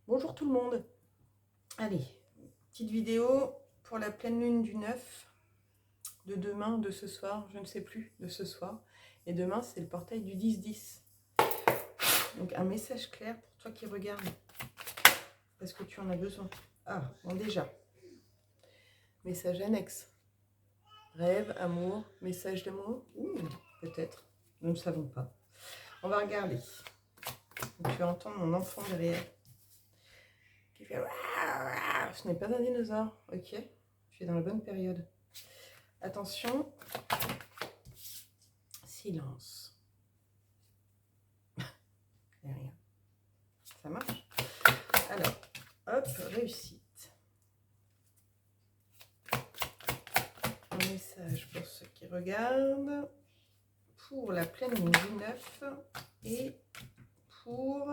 Bonjour tout le monde. Allez, petite vidéo pour la pleine lune du 9 de demain, de ce soir, je ne sais plus, de ce soir. Et demain, c'est le portail du 10-10. Donc un message clair pour toi qui regardes, parce que tu en as besoin. Ah, bon déjà, message annexe. Rêve, amour, message d'amour. Ouh, peut-être, nous ne savons pas. On va regarder. Donc, tu vas entendre mon enfant derrière qui fait... Ce n'est pas un dinosaure, ok? Tu es dans la bonne période. Attention, silence. Et rien. Ça marche? Alors, hop, réussite. Un message pour ceux qui regardent, pour la pleine lune du 9 et pour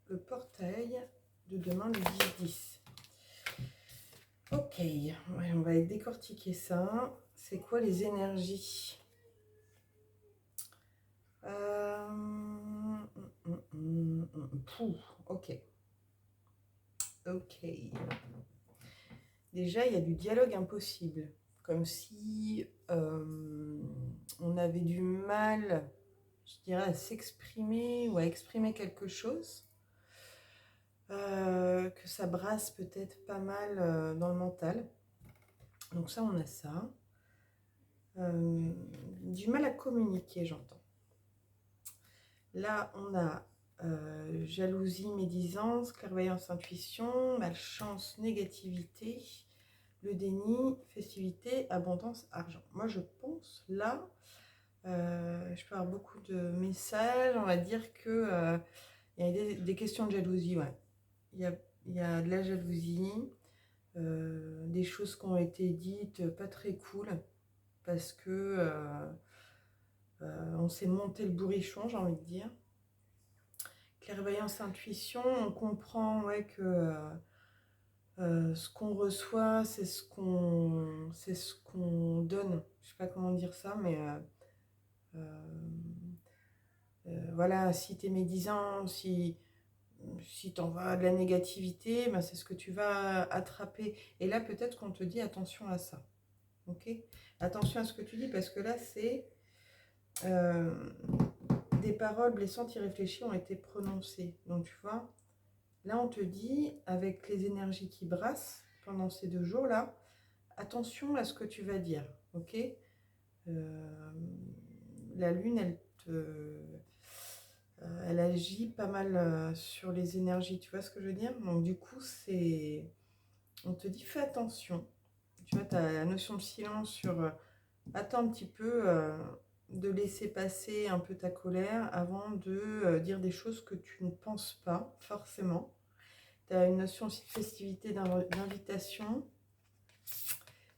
le portail de demain le 10-10. Ok, ouais, on va décortiquer ça. C'est quoi les énergies? Ok. Ok. Déjà, il y a du dialogue impossible. Comme si on avait du mal, je dirais, à s'exprimer ou à exprimer quelque chose. Que ça brasse peut-être pas mal dans le mental. Donc ça, on a ça. Du mal à communiquer, j'entends. Là, on a jalousie, médisance, clairvoyance, intuition, malchance, négativité, le déni, festivité, abondance, argent. Moi, je pense là, je peux avoir beaucoup de messages. On va dire que il y a des questions de jalousie, ouais. Il y a de la jalousie, des choses qui ont été dites pas très cool parce que on s'est monté le bourrichon, j'ai envie de dire. Clairvoyance, intuition, on comprend ouais, que ce qu'on reçoit, c'est ce qu'on donne. Je sais pas comment dire ça, mais voilà, si tu es médisant, si tu envoies de la négativité, ben c'est ce que tu vas attraper. Et là, peut-être qu'on te dit attention à ça. Ok? Attention à ce que tu dis, parce que là, c'est euh, des paroles blessantes irréfléchies ont été prononcées. Donc, tu vois, là, on te dit, avec les énergies qui brassent pendant ces 2 jours-là, attention à ce que tu vas dire. Ok? La lune, elle agit pas mal sur les énergies. Tu vois ce que je veux dire? Donc, du coup, on te dit, fais attention. Tu vois, tu as la notion de silence sur attends un petit peu de laisser passer un peu ta colère avant de dire des choses que tu ne penses pas forcément. Tu as une notion aussi de festivité, d'invitation.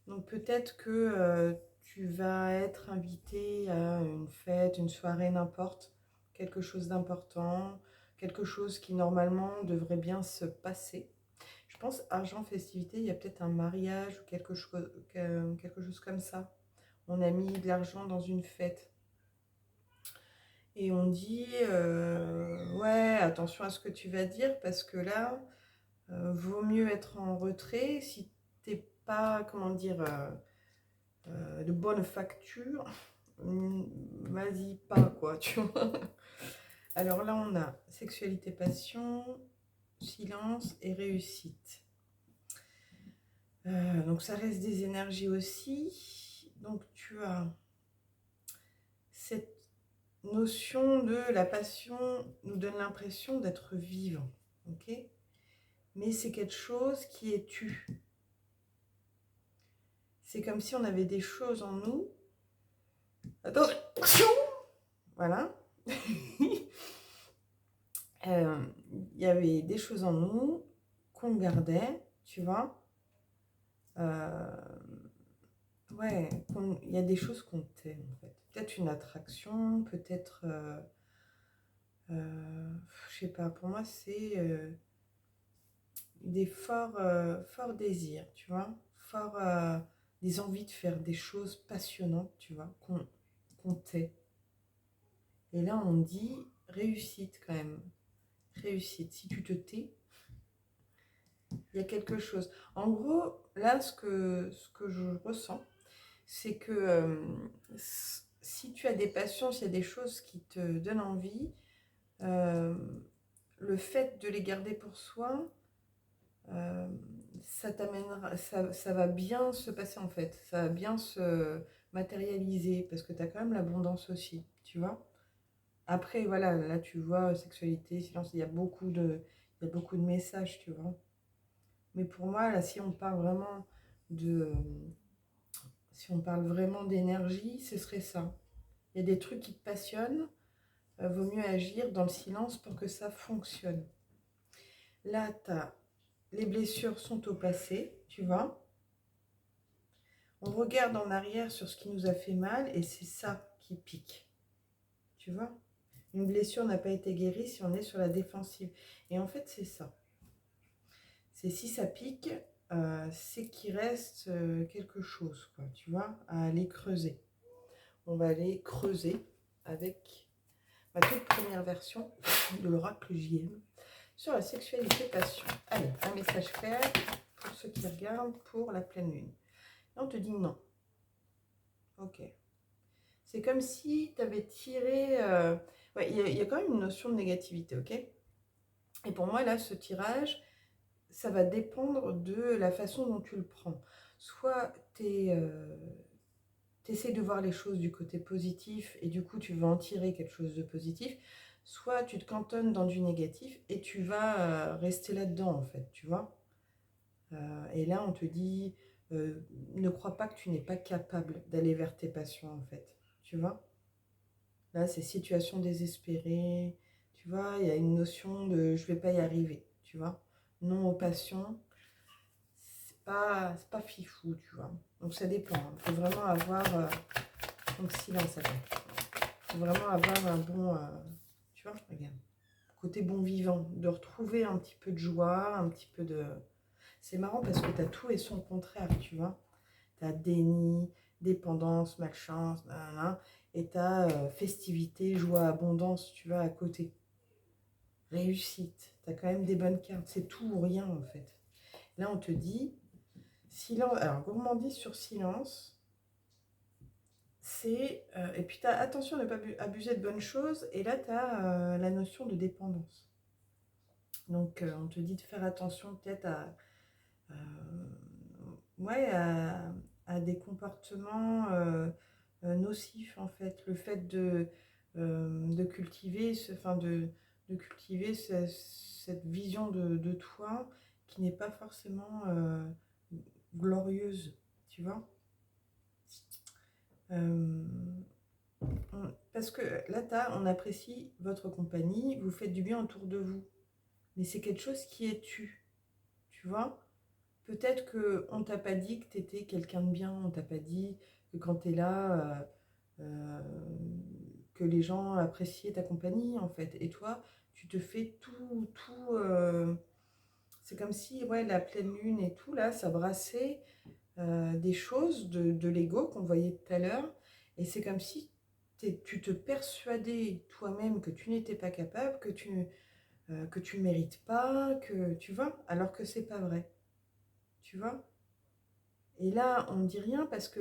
Donc peut-être que tu vas être invité à une fête, une soirée, n'importe, quelque chose d'important, quelque chose qui normalement devrait bien se passer. Je pense argent, festivité, il y a peut-être un mariage ou quelque chose comme ça. On a mis de l'argent dans une fête. Et on dit, ouais, attention à ce que tu vas dire, parce que là, vaut mieux être en retrait si t'es pas, comment dire, de bonne facture. Vas-y pas, quoi, tu vois. Alors là, on a sexualité, passion, silence et réussite. Donc ça reste des énergies aussi. Donc tu as cette notion de la passion nous donne l'impression d'être vivant, ok? Mais c'est quelque chose qui est tu. C'est comme si on avait des choses en nous. Attention, voilà. Il y avait des choses en nous qu'on gardait, tu vois. Ouais, il y a des choses qu'on tait en fait. Peut-être une attraction, peut-être, je sais pas, pour moi c'est des forts désirs, tu vois, des envies de faire des choses passionnantes, tu vois, qu'on tait. Et là, on dit réussite quand même. Réussite. Si tu te tais, Il y a quelque chose. En gros, là, ce que je ressens, c'est que si tu as des passions, s'il y a des choses qui te donnent envie, euh, le fait de les garder pour soi, euh, ça t'amènera, ça va bien se passer en fait. Ça va bien se matérialiser parce que tu as quand même l'abondance aussi, tu vois. Après, voilà, là tu vois, sexualité, silence, il y a beaucoup de messages, tu vois. Mais pour moi, là, de, si on parle vraiment d'énergie, ce serait ça. Il y a des trucs qui te passionnent, vaut mieux agir dans le silence pour que ça fonctionne. Là, les blessures sont au passé, tu vois. On regarde en arrière sur ce qui nous a fait mal et c'est ça qui pique, tu vois. Une blessure n'a pas été guérie si on est sur la défensive. Et en fait, c'est ça. C'est si ça pique, c'est qu'il reste quelque chose, quoi, tu vois, à aller creuser. On va aller creuser avec ma toute première version de l'oracle JM sur la sexualité passion. Allez, un message clair pour ceux qui regardent pour la pleine lune. Là, on te dit non. Ok. C'est comme si tu avais tiré... ouais, il y a quand même une notion de négativité, ok. Et pour moi, là, ce tirage, ça va dépendre de la façon dont tu le prends. Soit tu essaies de voir les choses du côté positif et du coup, tu vas en tirer quelque chose de positif. Soit tu te cantonnes dans du négatif et tu vas rester là-dedans, en fait, tu vois. Et là, on te dit, ne crois pas que tu n'es pas capable d'aller vers tes passions, en fait, tu vois. Là, c'est situation désespérée. Tu vois, il y a une notion de je vais pas y arriver. Tu vois, non aux passions, c'est pas fifou. Tu vois, donc ça dépend. Il faut vraiment avoir. Donc silence après. Il faut vraiment avoir un bon. Tu vois, regarde. Côté bon vivant. De retrouver un petit peu de joie, un petit peu de. C'est marrant parce que tu as tout et son contraire. Tu vois, tu as déni, dépendance, malchance, nanana, et tu as festivité, joie, abondance, tu vois, à côté. Réussite, tu as quand même des bonnes cartes, c'est tout ou rien en fait. Là, on te dit silence. Alors, gourmandise sur silence, c'est. Et puis, attention à ne pas abuser de bonnes choses, et là, tu as la notion de dépendance. Donc, on te dit de faire attention peut-être euh, ouais, à des comportements nocifs en fait. Le fait de cultiver, de cultiver cette vision de toi qui n'est pas forcément glorieuse, tu vois. Euh, Parce que là, on apprécie votre compagnie, vous faites du bien autour de vous, mais c'est quelque chose qui est tu vois. Peut-être qu'on t'a pas dit que tu étais quelqu'un de bien, on t'a pas dit que quand tu es là, euh, que les gens appréciaient ta compagnie, en fait. Et toi, tu te fais tout. C'est comme si, ouais, la pleine lune et tout, là, ça brassait des choses de l'ego qu'on voyait tout à l'heure. Et c'est comme si tu te persuadais toi-même que tu n'étais pas capable, que tu mérites pas, que tu vois, alors que c'est pas vrai. Tu vois. Et là, on ne dit rien parce que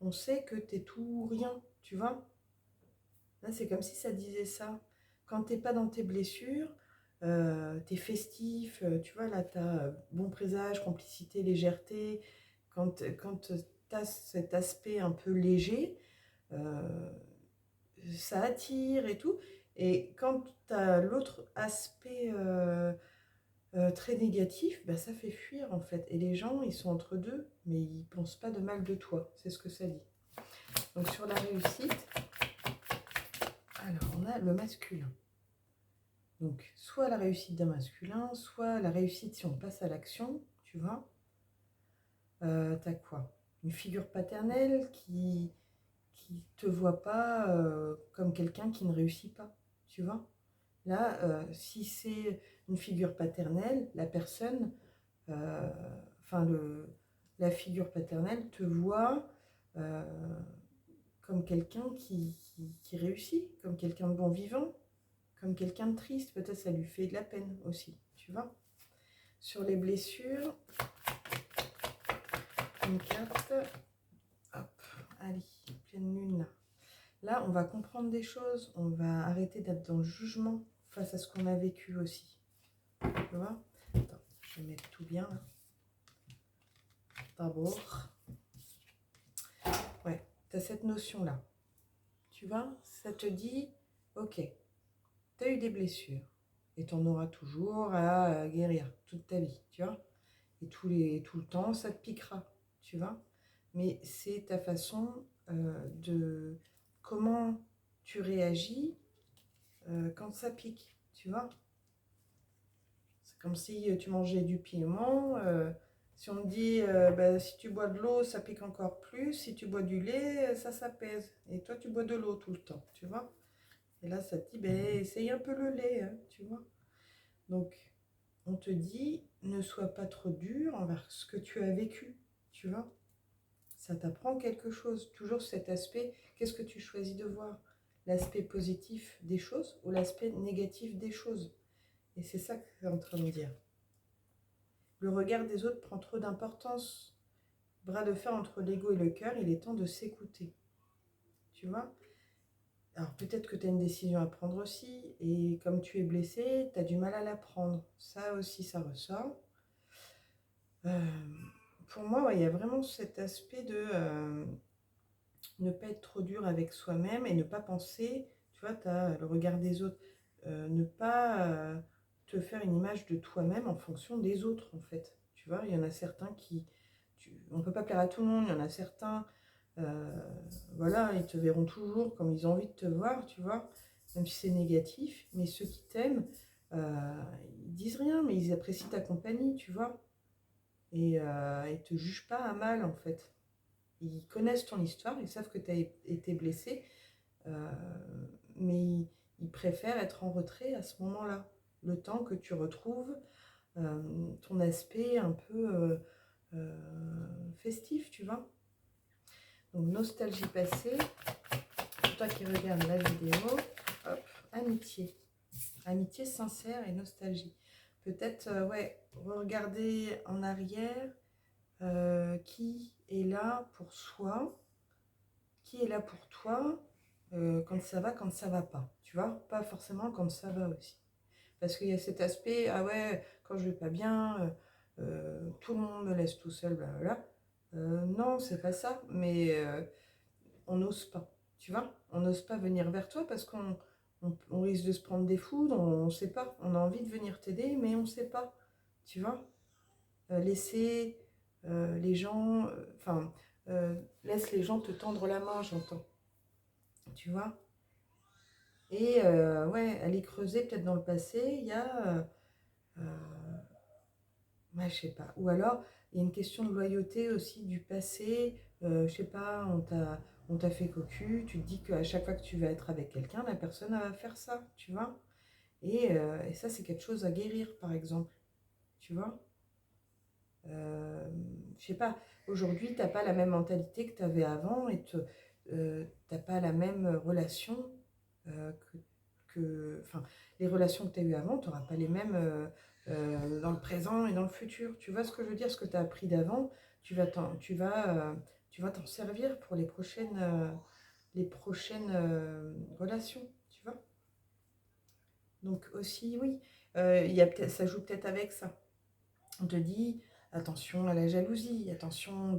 on sait que t'es tout ou rien, tu vois. Là, c'est comme si ça disait ça. Quand t'es pas dans tes blessures, t'es festif, tu vois, là, t'as bon présage, complicité, légèreté. Quand t'as cet aspect un peu léger, euh, ça attire et tout. Et quand t'as l'autre aspect très négatif, bah, ça fait fuir en fait. Et les gens, ils sont entre deux, mais ils pensent pas de mal de toi. C'est ce que ça dit. Donc sur la réussite, alors on a le masculin. Donc soit la réussite d'un masculin, soit la réussite si on passe à l'action, tu vois. T'as quoi? Une figure paternelle qui te voit pas comme quelqu'un qui ne réussit pas, tu vois. Là, si c'est une figure paternelle, la personne euh, enfin la figure paternelle te voit euh, comme quelqu'un qui réussit, comme quelqu'un de bon vivant, comme quelqu'un de triste. Peut-être ça lui fait de la peine aussi, tu vois. Sur les blessures, une carte. Hop, allez, pleine lune là. Là, on va comprendre des choses, on va arrêter d'être dans le jugement face à ce qu'on a vécu aussi. Tu vois? Attends, je vais mettre tout bien là. D'abord, ouais, tu as cette notion-là. Tu vois, ça te dit, ok, tu as eu des blessures et tu en auras toujours à guérir toute ta vie, tu vois. Et tout le temps, ça te piquera, tu vois. Mais c'est ta façon de comment tu réagis quand ça pique, tu vois. C'est comme si tu mangeais du piment. Si on te dit, bah, si tu bois de l'eau, ça pique encore plus. Si tu bois du lait, ça s'apaise. Et toi, tu bois de l'eau tout le temps, tu vois. Et là, ça te dit, bah, essaye un peu le lait, hein, tu vois. Donc, on te dit, ne sois pas trop dur envers ce que tu as vécu, tu vois. Ça t'apprend quelque chose. Toujours cet aspect, qu'est-ce que tu choisis de voir? L'aspect positif des choses ou l'aspect négatif des choses? Et c'est ça que tu es en train de dire. Le regard des autres prend trop d'importance. Bras de fer entre l'ego et le cœur, il est temps de s'écouter. Tu vois? Alors peut-être que tu as une décision à prendre aussi, et comme tu es blessé, tu as du mal à la prendre. Ça aussi, ça ressort. Pour moi, ouais, il y a vraiment cet aspect de ne pas être trop dur avec soi-même et ne pas penser, tu vois, tu as le regard des autres, ne pas te faire une image de toi-même en fonction des autres, en fait. Tu vois, il y en a certains qui... on ne peut pas plaire à tout le monde, il y en a certains, euh, voilà, ils te verront toujours comme ils ont envie de te voir, tu vois, même si c'est négatif, mais ceux qui t'aiment, ils disent rien, mais ils apprécient ta compagnie, tu vois, et ils te jugent pas à mal, en fait. Ils connaissent ton histoire, ils savent que tu as été blessé, euh, mais ils préfèrent être en retrait à ce moment-là, le temps que tu retrouves ton aspect un peu festif, tu vois. Donc, nostalgie passée, pour toi qui regardes la vidéo, hop, amitié. Amitié sincère et nostalgie. Peut-être, ouais, regarder en arrière, qui est là pour soi, qui est là pour toi, quand ça va pas. Tu vois, pas forcément quand ça va aussi. Parce qu'il y a cet aspect, ah ouais, quand je vais pas bien, tout le monde me laisse tout seul, blablabla. Non, c'est pas ça, mais on n'ose pas, tu vois. On n'ose pas venir vers toi parce qu'on risque de se prendre des foudres, on ne sait pas. On a envie de venir t'aider, mais on ne sait pas, tu vois. Laisser les gens, enfin, laisse les gens te tendre la main, j'entends, tu vois. Et ouais, aller creuser peut-être dans le passé, il y a, ouais, je sais pas. Ou alors, il y a une question de loyauté aussi du passé. Je sais pas, on t'a fait cocu, tu te dis qu'à chaque fois que tu vas être avec quelqu'un, la personne elle va faire ça, tu vois. Et ça, c'est quelque chose à guérir, par exemple, tu vois. Je sais pas, aujourd'hui, t'as pas la même mentalité que tu avais avant et t'as pas la même relation euh, que, enfin, les relations que tu as eues avant, tu n'auras pas les mêmes dans le présent et dans le futur. Tu vois ce que je veux dire? Ce que tu as appris d'avant, tu vas t'en servir pour les prochaines relations, tu vois? Donc aussi, oui, ça joue peut-être avec ça. On te dit, attention à la jalousie, attention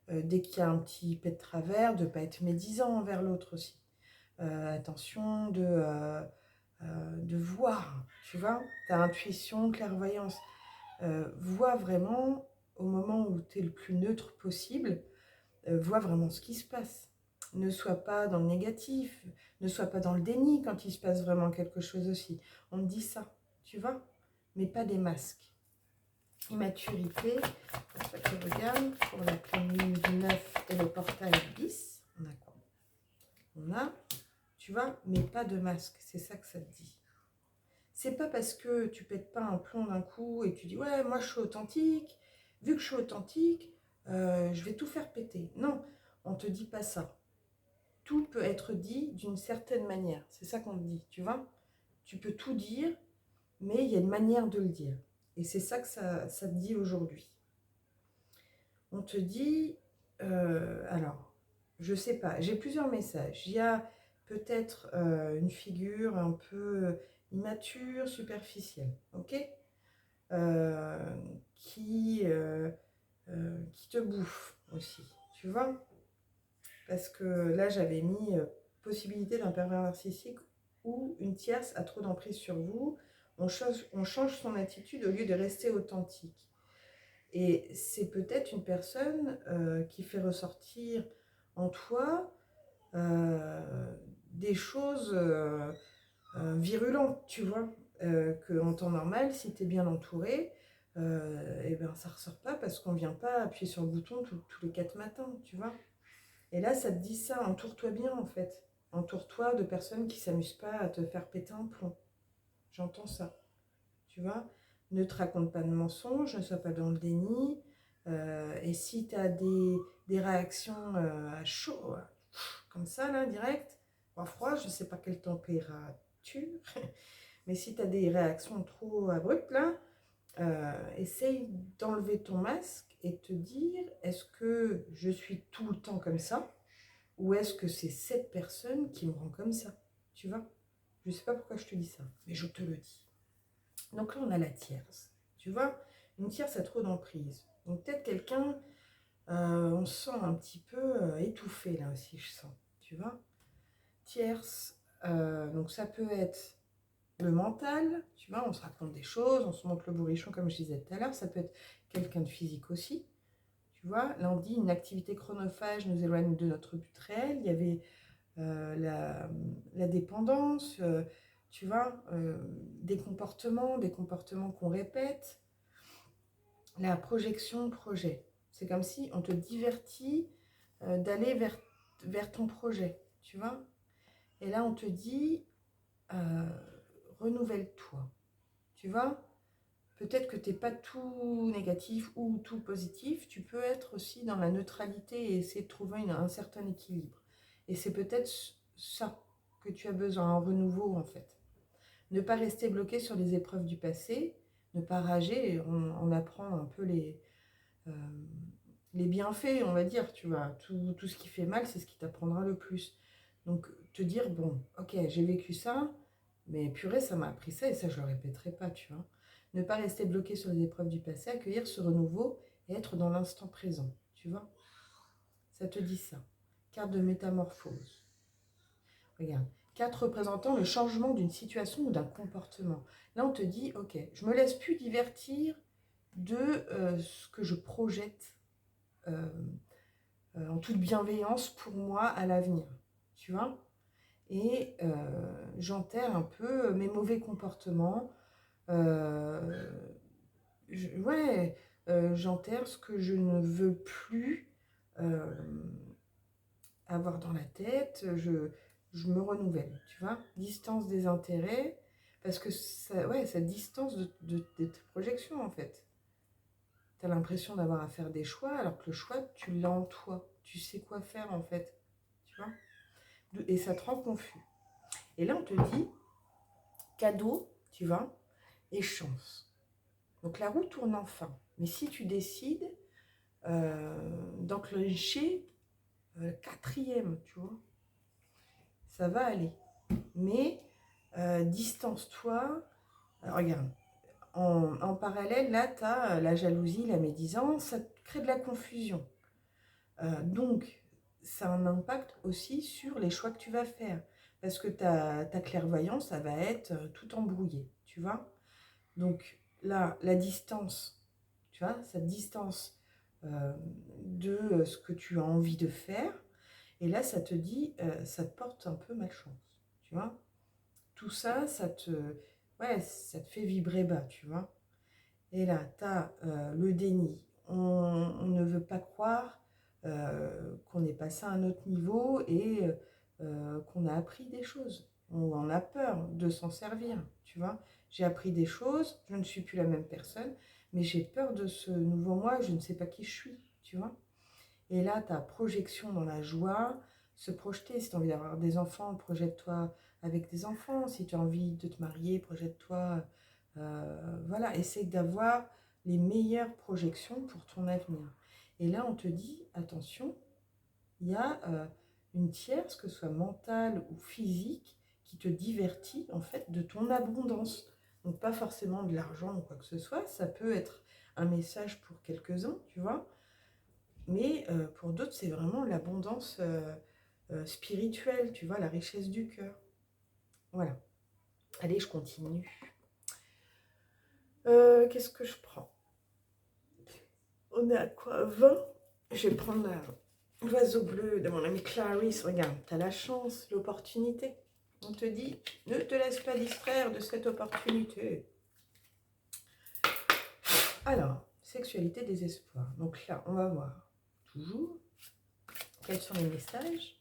dès qu'il y a un petit pet de travers, de ne pas être médisant envers l'autre aussi. Attention de voir, tu vois, ta intuition, clairvoyance. Vois vraiment, au moment où tu es le plus neutre possible, vois vraiment ce qui se passe. Ne sois pas dans le négatif, ne sois pas dans le déni quand il se passe vraiment quelque chose aussi. On te dit ça, tu vois, mais pas des masques. Immaturité, pour ça que je regarde, pour la pleine lune du 9 et le portail 10, on a quoi? On a, tu vois, mais pas de masque, c'est ça que ça te dit. C'est pas parce que tu pètes pas un plomb d'un coup et tu dis ouais, moi je suis authentique, vu que je suis authentique, je vais tout faire péter. Non, on te dit pas ça. Tout peut être dit d'une certaine manière. C'est ça qu'on te dit, tu vois. Tu peux tout dire, mais il y a une manière de le dire. Et c'est ça que ça te dit aujourd'hui. On te dit, alors, je sais pas, j'ai plusieurs messages. Il y a peut-être une figure un peu immature, superficielle, ok, euh, qui, euh, qui te bouffe aussi, tu vois. Parce que là, j'avais mis possibilité d'un pervers narcissique ou une tierce a trop d'emprise sur vous. On change son attitude au lieu de rester authentique. Et c'est peut-être une personne qui fait ressortir en toi des choses virulentes, tu vois. Qu'en temps normal, si tu es bien entouré, et ben, ça ressort pas parce qu'on vient pas appuyer sur le bouton tous les 4 matins, tu vois. Et là, ça te dit ça, entoure-toi bien en fait. Entoure-toi de personnes qui s'amusent pas à te faire péter un plomb. J'entends ça, tu vois. Ne te raconte pas de mensonges, ne sois pas dans le déni. Et si tu as des réactions à chaud, comme ça, là, direct, ou à froid, je sais pas quelle température, mais si tu as des réactions trop abruptes, là, essaye d'enlever ton masque et te dire, est-ce que je suis tout le temps comme ça? Ou est-ce que c'est cette personne qui me rend comme ça? Tu vois? Je ne sais pas pourquoi je te dis ça, mais je te le dis. Donc là, on a la tierce. Tu vois? Une tierce a trop d'emprise. Donc peut-être quelqu'un, on se sent un petit peu étouffé là aussi, je sens. Tu vois? Tierce, donc ça peut être le mental, tu vois, on se raconte des choses, on se montre le bourrichon comme je disais tout à l'heure. Ça peut être quelqu'un de physique aussi. Tu vois? Là, on dit une activité chronophage nous éloigne de notre but réel. Il y avait la dépendance, tu vois, des comportements qu'on répète, la projection projet. C'est comme si on te divertit d'aller vers ton projet, tu vois. Et là, on te dit, euh, renouvelle-toi, tu vois. Peut-être que tu n'es pas tout négatif ou tout positif, tu peux être aussi dans la neutralité et essayer de trouver un certain équilibre. Et c'est peut-être ça que tu as besoin, un renouveau en fait. Ne pas rester bloqué sur les épreuves du passé, ne pas rager, on apprend un peu euh, les bienfaits, on va dire, tu vois. Tout ce qui fait mal, c'est ce qui t'apprendra le plus. Donc te dire, bon, ok, j'ai vécu ça, mais purée, ça m'a appris ça et ça, je le répéterai pas, tu vois. Ne pas rester bloqué sur les épreuves du passé, accueillir ce renouveau et être dans l'instant présent, tu vois. Ça te dit ça. Carte de métamorphose. Regarde. Carte représentant le changement d'une situation ou d'un comportement. Là, on te dit, ok, je me laisse plus divertir de ce que je projette euh, en toute bienveillance pour moi à l'avenir, tu vois. Et j'enterre un peu mes mauvais comportements. Euh, ouais, j'enterre ce que je ne veux plus euh, avoir dans la tête. Je me renouvelle, tu vois. Distance des intérêts, parce que ça, ouais, ça distance de tes projections en fait. Tu as l'impression d'avoir à faire des choix, alors que le choix, tu l'as en toi. Tu sais quoi faire en fait, tu vois. Et ça te rend confus. Et là, on te dit cadeau, tu vois, et chance. Donc la roue tourne enfin. Mais si tu décides d'enclencher quatrième, tu vois, ça va aller. Mais distance-toi. Regarde, en parallèle, là, tu as la jalousie, la médisance, ça te crée de la confusion. Donc, ça a un impact aussi sur les choix que tu vas faire. Parce que ta clairvoyance, ça va être tout embrouillé, tu vois. Donc là, la distance, tu vois, cette distance de ce que tu as envie de faire. Et là, ça te dit, ça te porte un peu malchance, tu vois. Tout ça, ouais, ça te fait vibrer bas, tu vois. Et là, tu as le déni. On ne veut pas croire qu'on est passé à un autre niveau et qu'on a appris des choses. On en a peur de s'en servir, tu vois. J'ai appris des choses, je ne suis plus la même personne, mais j'ai peur de ce nouveau moi, je ne sais pas qui je suis, tu vois. Et là, ta projection dans la joie, se projeter, si tu as envie d'avoir des enfants, projette-toi avec des enfants. Si tu as envie de te marier, projette-toi Voilà, essaye d'avoir les meilleures projections pour ton avenir. Et là, on te dit, attention, il y a une tierce, que ce soit mentale ou physique, qui te divertit en fait de ton abondance. Donc pas forcément de l'argent ou quoi que ce soit, ça peut être un message pour quelques-uns, tu vois, mais pour d'autres, c'est vraiment l'abondance spirituelle, tu vois, la richesse du cœur. Voilà. Allez, je continue. Qu'est-ce que je prends? On est à quoi? 20. Je vais prendre l'oiseau bleu de mon ami Clarisse. Regarde, tu as la chance, l'opportunité. On te dit, ne te laisse pas distraire de cette opportunité. Alors, sexualité, désespoir. Donc là, on va voir toujours quels sont les messages.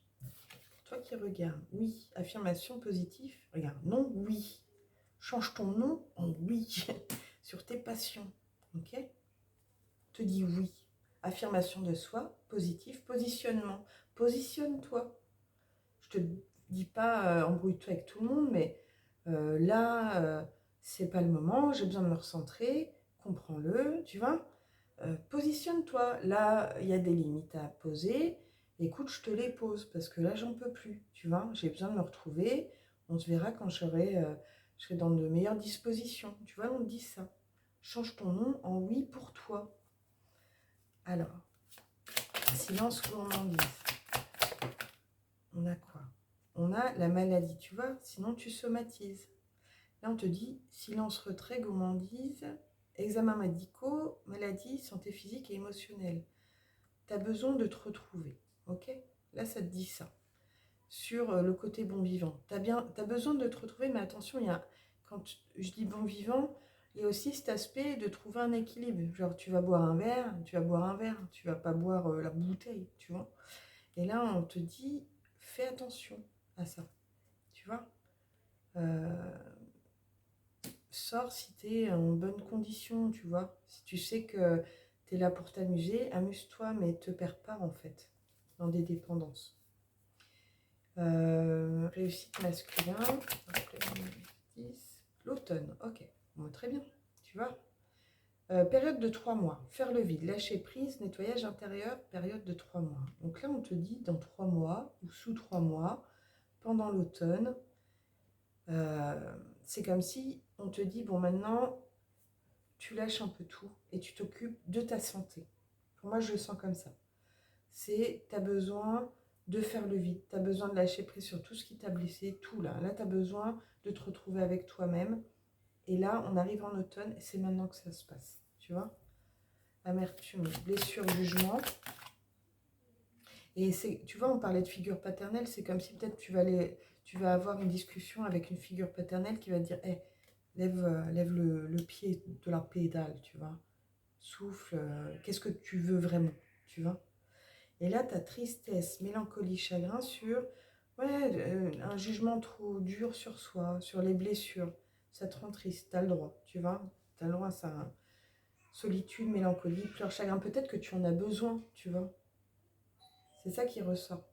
Pour toi qui regardes, oui, affirmation positive. Regarde, non, oui. Change ton nom en oui sur tes passions. Ok? Te dis oui. Affirmation de soi, positif, positionnement. Positionne-toi. Je te dis pas embrouille-toi avec tout le monde, mais là, c'est pas le moment, j'ai besoin de me recentrer, comprends-le, tu vois. Positionne-toi. Là, il y a des limites à poser. Écoute, je te les pose parce que là, j'en peux plus, tu vois. J'ai besoin de me retrouver. On se verra quand je serai dans de meilleures dispositions. Tu vois, on te dit ça. Change ton nom en oui pour toi. Alors, silence gourmandise. On a quoi? On a la maladie, tu vois, sinon tu somatises. Là, on te dit silence, retrait, gourmandise, examens médicaux, maladie, santé physique et émotionnelle. Tu as besoin de te retrouver, ok? Là, ça te dit ça. Sur le côté bon vivant. Tu as besoin de te retrouver, mais attention, quand je dis bon vivant, il y a aussi cet aspect de trouver un équilibre. Genre, tu vas boire un verre, tu vas pas boire la bouteille, tu vois. Et là, on te dit, fais attention à ça, tu vois. Sors si tu es en bonne condition, tu vois. Si tu sais que tu es là pour t'amuser, amuse-toi, mais te perds pas en fait dans des dépendances. Réussite masculin, l'automne, ok, bon, très bien, tu vois. Période de 3 mois, faire le vide, lâcher prise, nettoyage intérieur, période de 3 mois. Donc là, on te dit dans 3 mois ou sous 3 mois, pendant l'automne, c'est comme si on te dit, bon maintenant, tu lâches un peu tout et tu t'occupes de ta santé. Pour moi, je le sens comme ça. Tu as besoin de faire le vide, tu as besoin de lâcher prise sur tout ce qui t'a blessé, tout là. Là, tu as besoin de te retrouver avec toi-même. Et là, on arrive en automne et c'est maintenant que ça se passe, tu vois. Amertume, blessure, jugement. Et tu vois, on parlait de figure paternelle, c'est comme si peut-être tu vas avoir une discussion avec une figure paternelle qui va te dire, hey, lève le pied de la pédale, tu vois. Souffle, qu'est-ce que tu veux vraiment, tu vois. Et là, tu as tristesse, mélancolie, chagrin sur un jugement trop dur sur soi, sur les blessures. Ça te rend triste, tu as le droit, tu vois. Tu as le droit à ça. Solitude, mélancolie, pleurs, chagrin. Peut-être que tu en as besoin, tu vois. C'est ça qui ressort.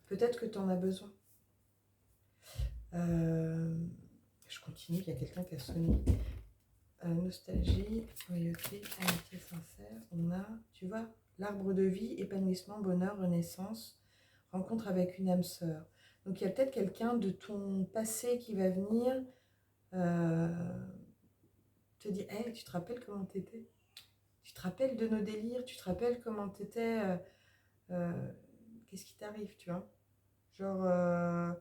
Peut-être que tu en as besoin. Je continue, il y a quelqu'un qui a sonné. Nostalgie, loyauté, amitié sincère. On a, tu vois, l'arbre de vie, épanouissement, bonheur, renaissance, rencontre avec une âme sœur. Donc il y a peut-être quelqu'un de ton passé qui va venir te dire, hey, tu te rappelles comment t'étais? Tu te rappelles de nos délires? Tu te rappelles comment t'étais? Qu'est-ce qui t'arrive, tu vois? Genre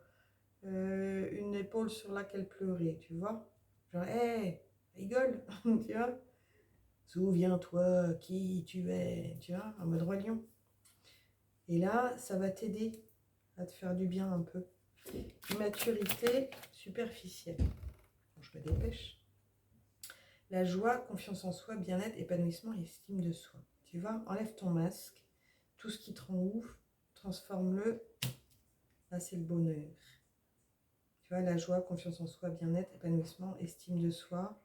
une épaule sur laquelle pleurer, tu vois? Genre, hey, rigole, tu vois? Souviens-toi qui tu es, tu vois, en mode roi lion. Et là, ça va t'aider à te faire du bien un peu. Immaturité superficielle. Bon, je me dépêche. La joie, confiance en soi, bien-être, épanouissement et estime de soi. Tu vois, enlève ton masque. Tout ce qui te rend ouf, transforme-le. Là, c'est le bonheur. Tu vois, la joie, confiance en soi, bien-être, épanouissement, estime de soi.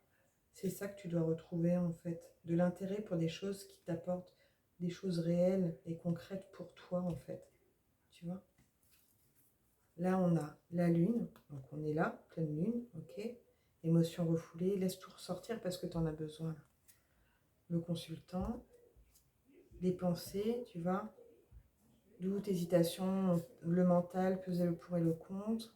C'est ça que tu dois retrouver en fait. De l'intérêt pour des choses qui t'apportent des choses réelles et concrètes pour toi en fait. Tu vois. Là on a la lune, donc on est là, pleine lune, ok. émotions refoulées, laisse tout ressortir parce que tu en as besoin. Le consultant, les pensées, tu vois, doute, hésitation, le mental, peser le pour et le contre,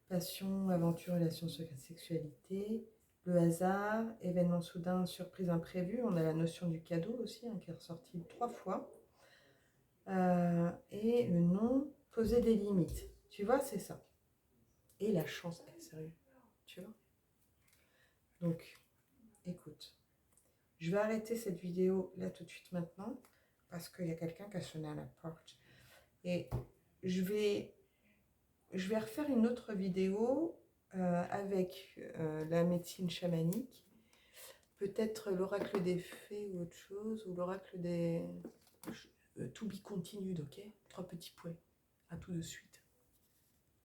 passion, aventure, relation secrète, sexualité, le hasard, événement soudain, surprise imprévue. On a la notion du cadeau aussi, hein, qui est ressortie 3 fois. Et le non, poser des limites. Tu vois, c'est ça. Et la chance, sérieux, tu vois. Donc, écoute, je vais arrêter cette vidéo là tout de suite maintenant, parce qu'il y a quelqu'un qui a sonné à la porte. Et je vais refaire une autre vidéo avec la médecine chamanique. Peut-être l'oracle des fées ou autre chose, ou l'oracle des... to be continued, ok? 3 petits points. À tout de suite.